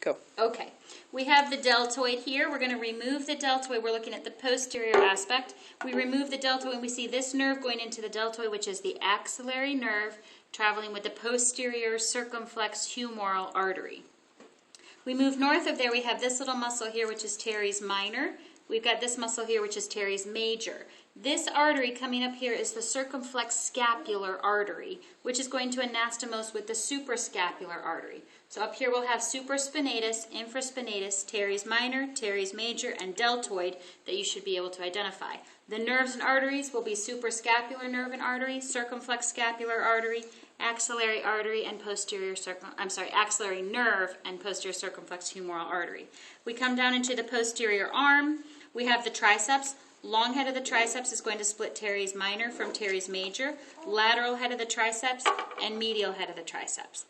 Go. Okay, we have the deltoid here. We're going to remove the deltoid. We're looking at the posterior aspect. We remove the deltoid and we see this nerve going into the deltoid, which is the axillary nerve traveling with the posterior circumflex humeral artery. We move north of there, we have this little muscle here, which is teres minor. We've got this muscle here, which is teres major. This artery coming up here is the circumflex scapular artery, which is going to anastomose with the suprascapular artery. So up here we'll have supraspinatus, infraspinatus, teres minor, teres major, and deltoid that you should be able to identify. The nerves and arteries will be suprascapular nerve and artery, circumflex scapular artery, axillary artery, and axillary nerve and posterior circumflex humeral artery. We come down into the posterior arm. We have the triceps. Long head of the triceps is going to split teres minor from teres major, lateral head of the triceps, and medial head of the triceps.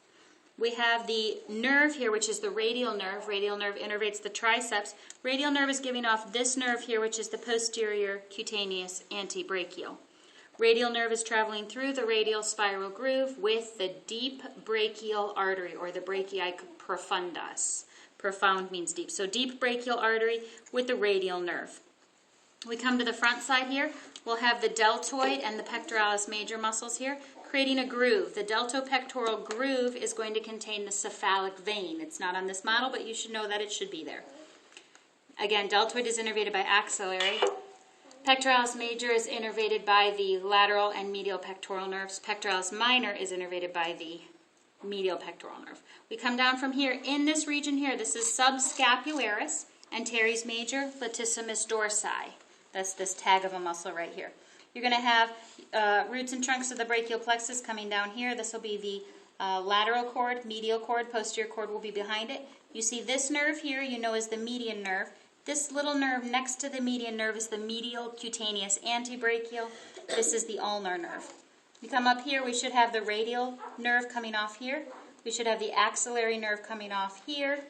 We have the nerve here, which is the radial nerve. Radial nerve innervates the triceps. Radial nerve is giving off this nerve here, which is the posterior cutaneous antebrachial. Radial nerve is traveling through the radial spiral groove with the deep brachial artery, or the brachii profundus. Profound means deep. So deep brachial artery with the radial nerve. We come to the front side here. We'll have the deltoid and the pectoralis major muscles here, creating a groove. The deltopectoral groove is going to contain the cephalic vein. It's not on this model, but you should know that it should be there. Again, deltoid is innervated by axillary. Pectoralis major is innervated by the lateral and medial pectoral nerves. Pectoralis minor is innervated by the medial pectoral nerve. We come down from here. In this region here, this is subscapularis and teres major, latissimus dorsi. That's this tag of a muscle right here. You're going to have roots and trunks of the brachial plexus coming down here. This will be the lateral cord, medial cord, posterior cord will be behind it. You see this nerve here, you know is the median nerve. This little nerve next to the median nerve is the medial cutaneous antebrachial. This is the ulnar nerve. You come up here, we should have the radial nerve coming off here. We should have the axillary nerve coming off here.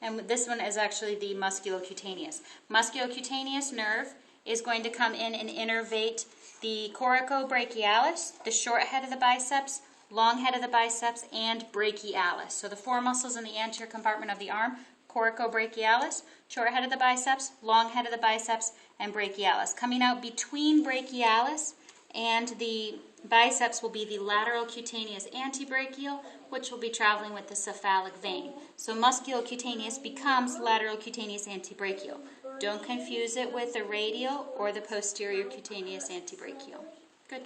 And this one is actually the musculocutaneous. Musculocutaneous nerve is going to come in and innervate the coracobrachialis, the short head of the biceps, long head of the biceps, and brachialis. So the four muscles in the anterior compartment of the arm: coracobrachialis, short head of the biceps, long head of the biceps, and brachialis. Coming out between brachialis and the biceps will be the lateral cutaneous antebrachial, which will be traveling with the cephalic vein. So musculocutaneous becomes lateral cutaneous antebrachial. Don't confuse it with the radial or the posterior cutaneous antebrachial. Good.